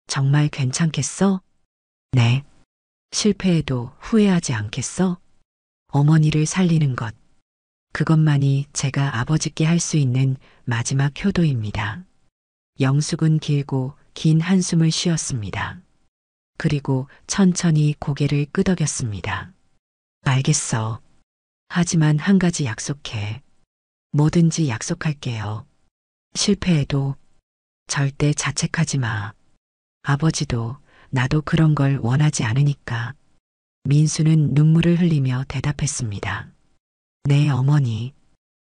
정말 괜찮겠어? 네. 실패해도 후회하지 않겠어? 어머니를 살리는 것. 그것만이 제가 아버지께 할 수 있는 마지막 효도입니다. 영숙은 길고 긴 한숨을 쉬었습니다. 그리고 천천히 고개를 끄덕였습니다. 알겠어. 하지만 한 가지 약속해. 뭐든지 약속할게요. 실패해도 절대 자책하지 마. 아버지도 나도 그런 걸 원하지 않으니까. 민수는 눈물을 흘리며 대답했습니다. 네, 어머니.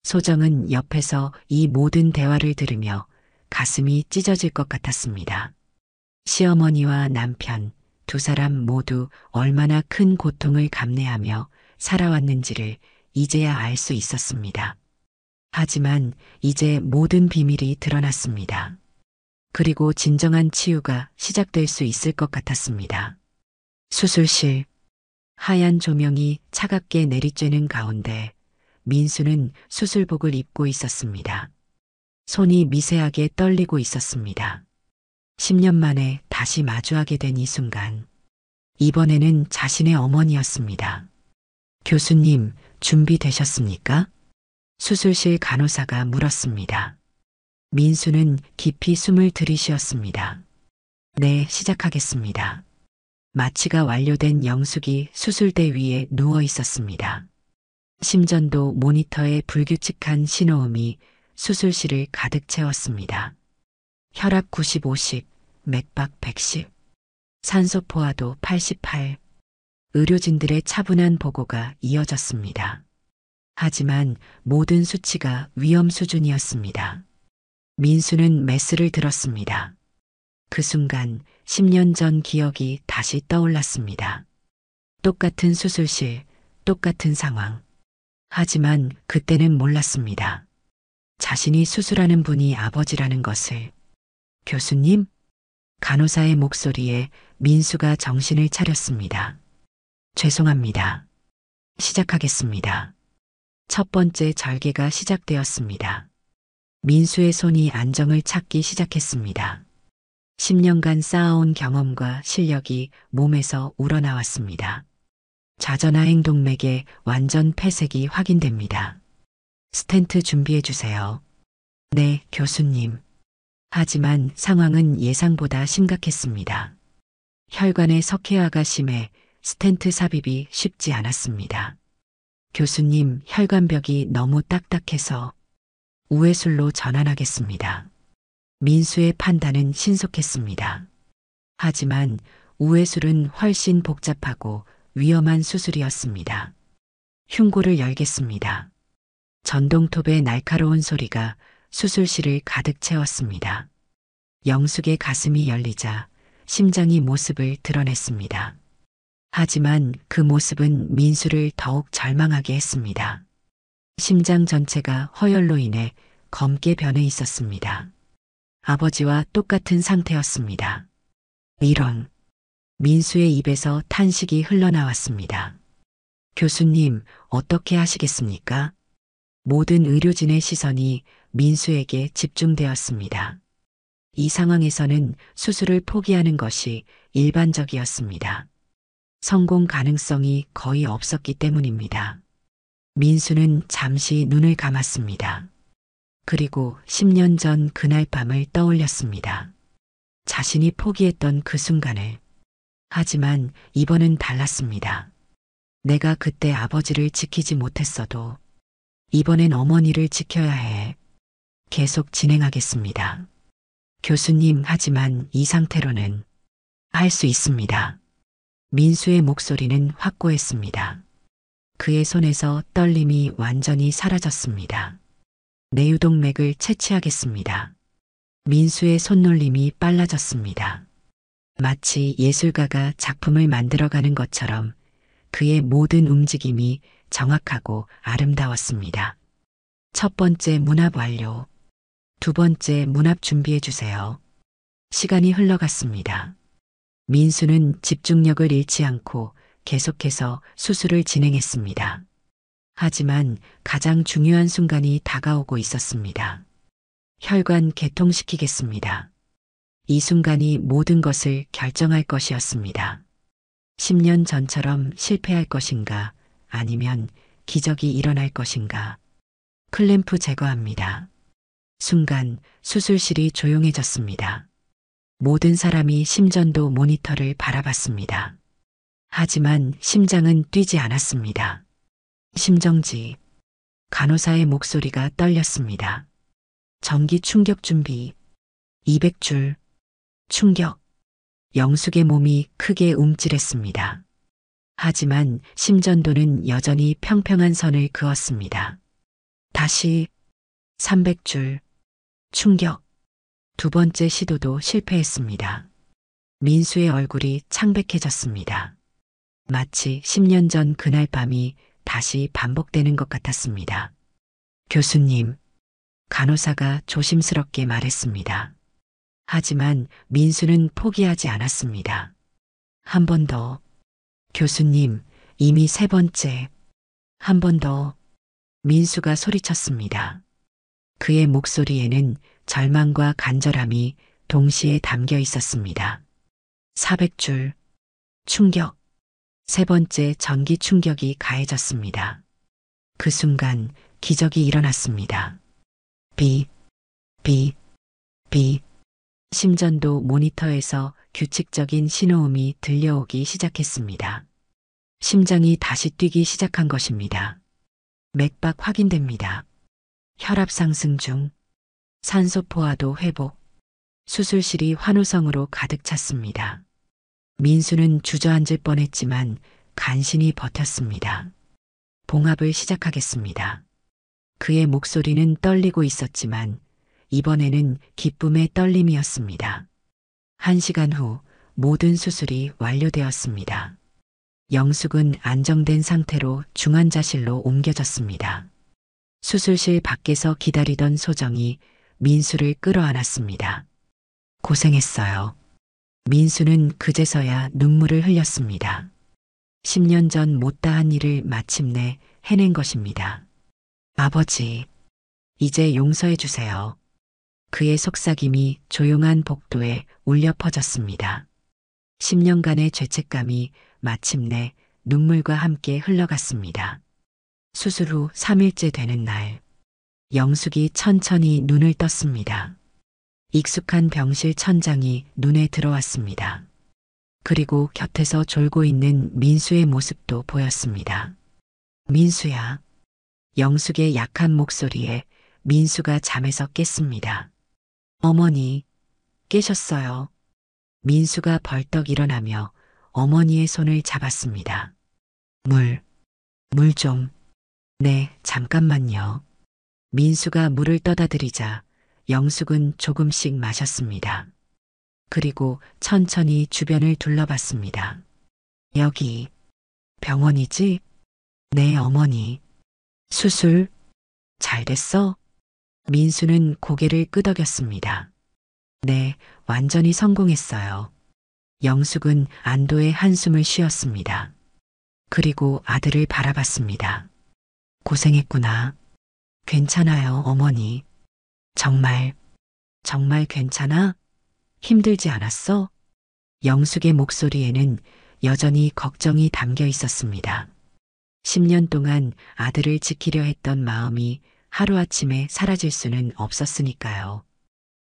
소정은 옆에서 이 모든 대화를 들으며 가슴이 찢어질 것 같았습니다. 시어머니와 남편 두 사람 모두 얼마나 큰 고통을 감내하며 살아왔는지를 이제야 알 수 있었습니다. 하지만 이제 모든 비밀이 드러났습니다. 그리고 진정한 치유가 시작될 수 있을 것 같았습니다. 수술실. 하얀 조명이 차갑게 내리쬐는 가운데 민수는 수술복을 입고 있었습니다. 손이 미세하게 떨리고 있었습니다. 10년 만에 다시 마주하게 된 이 순간. 이번에는 자신의 어머니였습니다. 교수님, 준비되셨습니까? 수술실 간호사가 물었습니다. 민수는 깊이 숨을 들이쉬었습니다. 네, 시작하겠습니다. 마취가 완료된 영숙이 수술대 위에 누워 있었습니다. 심전도 모니터의 불규칙한 신호음이 수술실을 가득 채웠습니다. 혈압 95씩, 맥박 110, 산소 포화도 88. 의료진들의 차분한 보고가 이어졌습니다. 하지만 모든 수치가 위험 수준이었습니다. 민수는 메스를 들었습니다. 그 순간 10년 전 기억이 다시 떠올랐습니다. 똑같은 수술실, 똑같은 상황. 하지만 그때는 몰랐습니다. 자신이 수술하는 분이 아버지라는 것을. 교수님? 간호사의 목소리에 민수가 정신을 차렸습니다. 죄송합니다. 시작하겠습니다. 첫 번째 절개가 시작되었습니다. 민수의 손이 안정을 찾기 시작했습니다. 10년간 쌓아온 경험과 실력이 몸에서 우러나왔습니다. 좌전하행 동맥의 완전 폐색이 확인됩니다. 스텐트 준비해 주세요. 네, 교수님. 하지만 상황은 예상보다 심각했습니다. 혈관의 석회화가 심해 스텐트 삽입이 쉽지 않았습니다. 교수님, 혈관벽이 너무 딱딱해서 우회술로 전환하겠습니다. 민수의 판단은 신속했습니다. 하지만 우회술은 훨씬 복잡하고 위험한 수술이었습니다. 흉골을 열겠습니다. 전동톱의 날카로운 소리가 수술실을 가득 채웠습니다. 영숙의 가슴이 열리자 심장이 모습을 드러냈습니다. 하지만 그 모습은 민수를 더욱 절망하게 했습니다. 심장 전체가 허열로 인해 검게 변해 있었습니다. 아버지와 똑같은 상태였습니다. 이런. 민수의 입에서 탄식이 흘러나왔습니다. 교수님, 어떻게 하시겠습니까? 모든 의료진의 시선이 민수에게 집중되었습니다. 이 상황에서는 수술을 포기하는 것이 일반적이었습니다. 성공 가능성이 거의 없었기 때문입니다. 민수는 잠시 눈을 감았습니다. 그리고 10년 전 그날 밤을 떠올렸습니다. 자신이 포기했던 그 순간을. 하지만 이번은 달랐습니다. 내가 그때 아버지를 지키지 못했어도 이번엔 어머니를 지켜야 해. 계속 진행하겠습니다. 교수님, 하지만 이 상태로는 할 수 있습니다. 민수의 목소리는 확고했습니다. 그의 손에서 떨림이 완전히 사라졌습니다. 내유동맥을 채취하겠습니다. 민수의 손놀림이 빨라졌습니다. 마치 예술가가 작품을 만들어가는 것처럼 그의 모든 움직임이 정확하고 아름다웠습니다. 첫 번째 문합 완료. 두 번째 문합 준비해 주세요. 시간이 흘러갔습니다. 민수는 집중력을 잃지 않고 계속해서 수술을 진행했습니다. 하지만 가장 중요한 순간이 다가오고 있었습니다. 혈관 개통시키겠습니다. 이 순간이 모든 것을 결정할 것이었습니다. 10년 전처럼 실패할 것인가, 아니면 기적이 일어날 것인가. 클램프 제거합니다. 순간 수술실이 조용해졌습니다. 모든 사람이 심전도 모니터를 바라봤습니다. 하지만 심장은 뛰지 않았습니다. 심정지. 간호사의 목소리가 떨렸습니다. 전기 충격 준비. 200줄. 충격. 영숙의 몸이 크게 움찔했습니다. 하지만 심전도는 여전히 평평한 선을 그었습니다. 다시 300줄. 충격. 두 번째 시도도 실패했습니다. 민수의 얼굴이 창백해졌습니다. 마치 10년 전 그날 밤이 다시 반복되는 것 같았습니다. 교수님, 간호사가 조심스럽게 말했습니다. 하지만 민수는 포기하지 않았습니다. 한 번 더. 교수님, 이미 세 번째. 한 번 더. 민수가 소리쳤습니다. 그의 목소리에는 절망과 간절함이 동시에 담겨 있었습니다. 400줄. 충격. 세 번째 전기 충격이 가해졌습니다. 그 순간 기적이 일어났습니다. 비, 비, 비. 심전도 모니터에서 규칙적인 신호음이 들려오기 시작했습니다. 심장이 다시 뛰기 시작한 것입니다. 맥박 확인됩니다. 혈압 상승 중. 산소 포화도 회복. 수술실이 환호성으로 가득 찼습니다. 민수는 주저앉을 뻔했지만 간신히 버텼습니다. 봉합을 시작하겠습니다. 그의 목소리는 떨리고 있었지만 이번에는 기쁨의 떨림이었습니다. 1시간 후 모든 수술이 완료되었습니다. 영숙은 안정된 상태로 중환자실로 옮겨졌습니다. 수술실 밖에서 기다리던 소정이 민수를 끌어안았습니다. 고생했어요. 민수는 그제서야 눈물을 흘렸습니다. 10년 전 못다한 일을 마침내 해낸 것입니다. 아버지, 이제 용서해 주세요. 그의 속삭임이 조용한 복도에 울려 퍼졌습니다. 10년간의 죄책감이 마침내 눈물과 함께 흘러갔습니다. 수술 후 3일째 되는 날, 영숙이 천천히 눈을 떴습니다. 익숙한 병실 천장이 눈에 들어왔습니다. 그리고 곁에서 졸고 있는 민수의 모습도 보였습니다. 민수야. 영숙의 약한 목소리에 민수가 잠에서 깼습니다. 어머니, 깨셨어요. 민수가 벌떡 일어나며 어머니의 손을 잡았습니다. 물 좀. 네, 잠깐만요. 민수가 물을 떠다 드리자 영숙은 조금씩 마셨습니다. 그리고 천천히 주변을 둘러봤습니다. 여기 병원이지? 네, 어머니. 수술 잘 됐어? 민수는 고개를 끄덕였습니다. 네, 완전히 성공했어요. 영숙은 안도의 한숨을 쉬었습니다. 그리고 아들을 바라봤습니다. 고생했구나. 괜찮아요, 어머니. 정말 괜찮아? 힘들지 않았어? 영숙의 목소리에는 여전히 걱정이 담겨 있었습니다. 10년 동안 아들을 지키려 했던 마음이 하루아침에 사라질 수는 없었으니까요.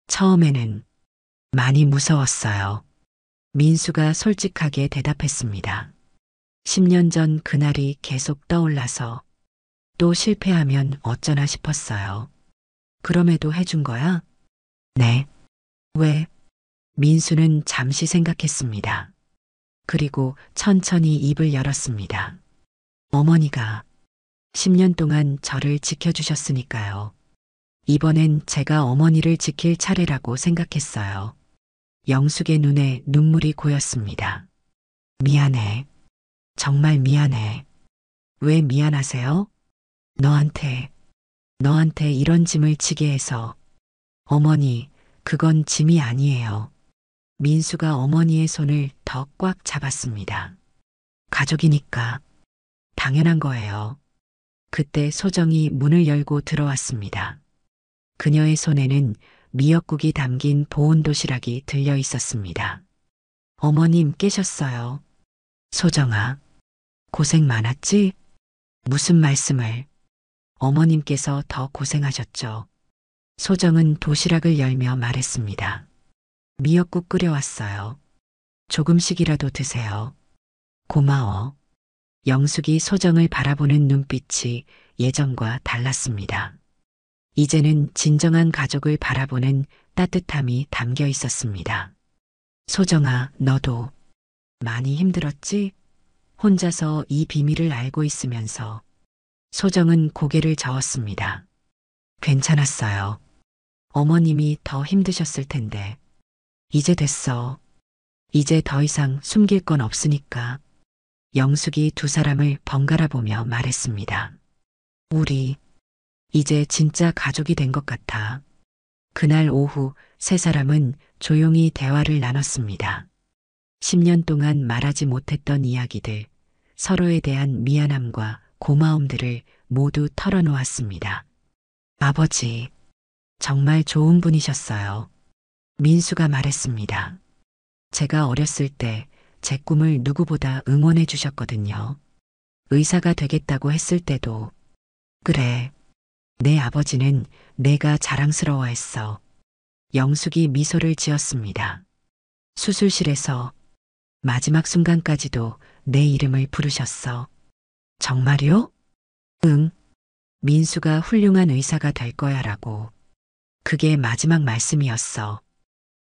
처음에는 많이 무서웠어요. 민수가 솔직하게 대답했습니다. 10년 전 그날이 계속 떠올라서 또 실패하면 어쩌나 싶었어요. 그럼에도 해준 거야? 네. 왜? 민수는 잠시 생각했습니다. 그리고 천천히 입을 열었습니다. 어머니가 10년 동안 저를 지켜주셨으니까요. 이번엔 제가 어머니를 지킬 차례라고 생각했어요. 영숙의 눈에 눈물이 고였습니다. 미안해. 정말 미안해. 왜 미안하세요? 너한테 이런 짐을 지게 해서. 어머니, 그건 짐이 아니에요. 민수가 어머니의 손을 더 꽉 잡았습니다. 가족이니까 당연한 거예요. 그때 소정이 문을 열고 들어왔습니다. 그녀의 손에는 미역국이 담긴 보온 도시락이 들려 있었습니다. 어머님 깨셨어요. 소정아, 고생 많았지? 무슨 말씀을? 어머님께서 더 고생하셨죠. 소정은 도시락을 열며 말했습니다. 미역국 끓여왔어요. 조금씩이라도 드세요. 고마워. 영숙이 소정을 바라보는 눈빛이 예전과 달랐습니다. 이제는 진정한 가족을 바라보는 따뜻함이 담겨 있었습니다. 소정아, 너도 많이 힘들었지? 혼자서 이 비밀을 알고 있으면서 소정은 고개를 저었습니다. 괜찮았어요. 어머님이 더 힘드셨을 텐데. 이제 됐어. 이제 더 이상 숨길 건 없으니까. 영숙이 두 사람을 번갈아 보며 말했습니다. 우리 이제 진짜 가족이 된 것 같아. 그날 오후 세 사람은 조용히 대화를 나눴습니다. 10년 동안 말하지 못했던 이야기들, 서로에 대한 미안함과 고마움들을 모두 털어놓았습니다. 아버지, 정말 좋은 분이셨어요. 민수가 말했습니다. 제가 어렸을 때 제 꿈을 누구보다 응원해 주셨거든요. 의사가 되겠다고 했을 때도. 그래, 내 아버지는 내가 자랑스러워했어. 영숙이 미소를 지었습니다. 수술실에서 마지막 순간까지도 내 이름을 부르셨어. 정말요? 응. 민수가 훌륭한 의사가 될 거야라고. 그게 마지막 말씀이었어.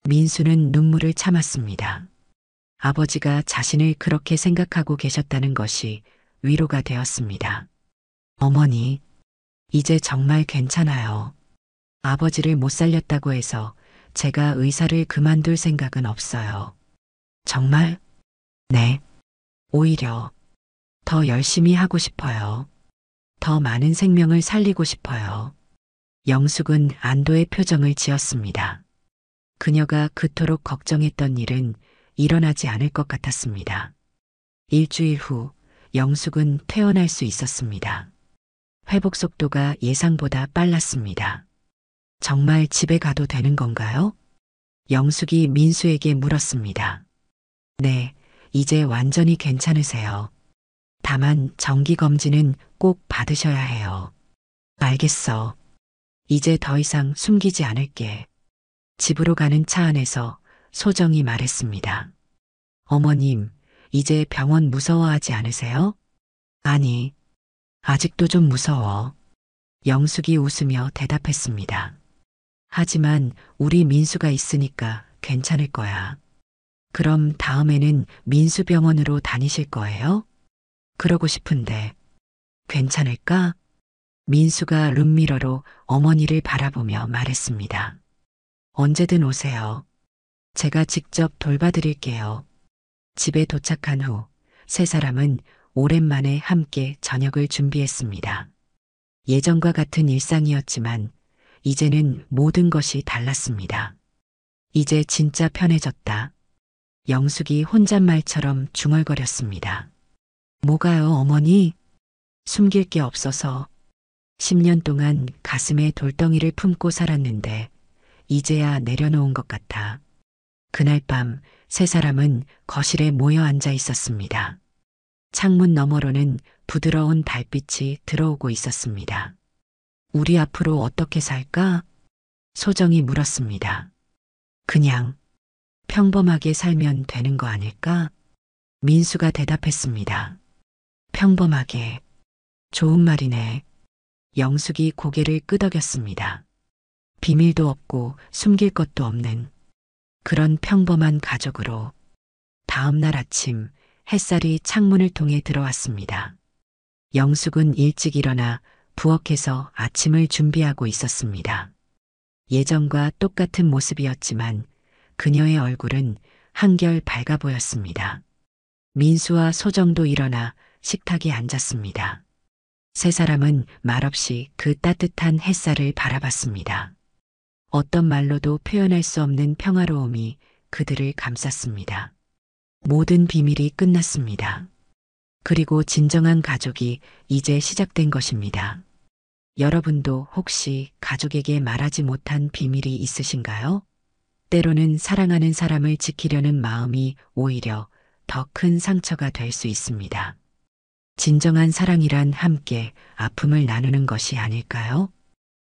민수는 눈물을 참았습니다. 아버지가 자신을 그렇게 생각하고 계셨다는 것이 위로가 되었습니다. 어머니, 이제 정말 괜찮아요. 아버지를 못 살렸다고 해서 제가 의사를 그만둘 생각은 없어요. 정말? 네. 오히려 더 열심히 하고 싶어요. 더 많은 생명을 살리고 싶어요. 영숙은 안도의 표정을 지었습니다. 그녀가 그토록 걱정했던 일은 일어나지 않을 것 같았습니다. 일주일 후 영숙은 퇴원할 수 있었습니다. 회복 속도가 예상보다 빨랐습니다. 정말 집에 가도 되는 건가요? 영숙이 민수에게 물었습니다. 네, 이제 완전히 괜찮으세요. 다만 정기검진은 꼭 받으셔야 해요. 알겠어. 이제 더 이상 숨기지 않을게. 집으로 가는 차 안에서 소정이 말했습니다. 어머님, 이제 병원 무서워하지 않으세요? 아니, 아직도 좀 무서워. 영숙이 웃으며 대답했습니다. 하지만 우리 민수가 있으니까 괜찮을 거야. 그럼 다음에는 민수병원으로 다니실 거예요? 그러고 싶은데 괜찮을까? 민수가 룸미러로 어머니를 바라보며 말했습니다. 언제든 오세요. 제가 직접 돌봐드릴게요. 집에 도착한 후 세 사람은 오랜만에 함께 저녁을 준비했습니다. 예전과 같은 일상이었지만 이제는 모든 것이 달랐습니다. 이제 진짜 편해졌다. 영숙이 혼잣말처럼 중얼거렸습니다. 뭐가요, 어머니? 숨길 게 없어서 10년 동안 가슴에 돌덩이를 품고 살았는데 이제야 내려놓은 것 같아. 그날 밤 세 사람은 거실에 모여 앉아 있었습니다. 창문 너머로는 부드러운 달빛이 들어오고 있었습니다. 우리 앞으로 어떻게 살까? 소정이 물었습니다. 그냥 평범하게 살면 되는 거 아닐까? 민수가 대답했습니다. 평범하게. 좋은 말이네. 영숙이 고개를 끄덕였습니다. 비밀도 없고 숨길 것도 없는 그런 평범한 가족으로. 다음 날 아침 햇살이 창문을 통해 들어왔습니다. 영숙은 일찍 일어나 부엌에서 아침을 준비하고 있었습니다. 예전과 똑같은 모습이었지만 그녀의 얼굴은 한결 밝아 보였습니다. 민수와 소정도 일어나 식탁에 앉았습니다. 세 사람은 말없이 그 따뜻한 햇살을 바라봤습니다. 어떤 말로도 표현할 수 없는 평화로움이 그들을 감쌌습니다. 모든 비밀이 끝났습니다. 그리고 진정한 가족이 이제 시작된 것입니다. 여러분도 혹시 가족에게 말하지 못한 비밀이 있으신가요? 때로는 사랑하는 사람을 지키려는 마음이 오히려 더 큰 상처가 될 수 있습니다. 진정한 사랑이란 함께 아픔을 나누는 것이 아닐까요?